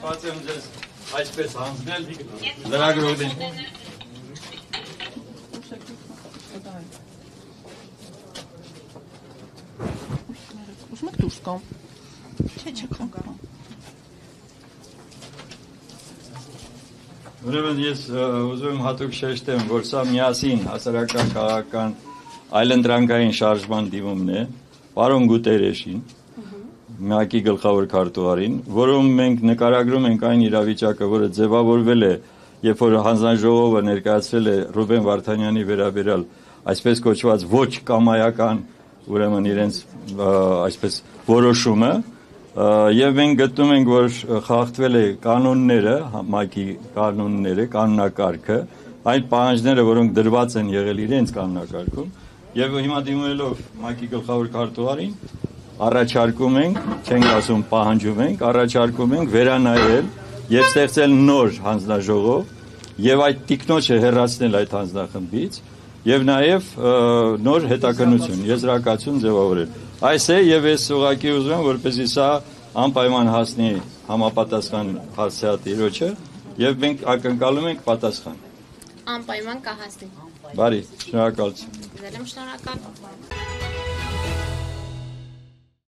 Հիշված եմ ձեզ այսպես հանձնել լրագրողին։ Ուզում եք դուրս կամ։ Չէ, չկամ։ Ուրեմն ես ուզում եմ հատուկ շեշտեմ, որ սա միասին հասարակական քաղաքական այլընտրանքային շարժման դիմումն է, պարոն Գուտերեշին, ՄԱԿ-ի գլխավոր քարտուղարին, որում մենք նկարագրում ենք այն իրավիճակը, որը ձևավորվել է, երբ որ հանձնաժողովը ներկայացրել է Ռուբեն Վարդանյանի վերաբերյալ այսպես կոչված ոչ կամայական, ուրեմն իրենց այսպես որոշումը, եւ մենք գտնում ենք, որ խախտվել է կանոնները, ՄԱԿ-ի կանոնները, կանոնակարգը, այն պահանջները, որոնք դրված են եղել իրենց կանոնակարգում, եւ հիմա դիմելով ՄԱԿ-ի գլխավոր քարտուղարին առաջարկում ենք, չենք ասում պահանջում ենք, առաջարկում ենք վերանայել եւ ստեղծել նոր հանձնաժողով եւ այդ տիկնոջը հեռացնել այդ հանձնախմբից եւ նաեւ նոր հետաքննություն, եզրակացություն ձևավորել։ Այս է եւ ես ուղղակի ուզում եմ, որպեսզի սա անպայման հասնի համապատասխան հասցեատիրոջը եւ մենք ակնկալում ենք պատասխան։ Անպայման կհասնի։ Բարի, շնորհակալություն։ Ձեզ եմ շնորհակալ։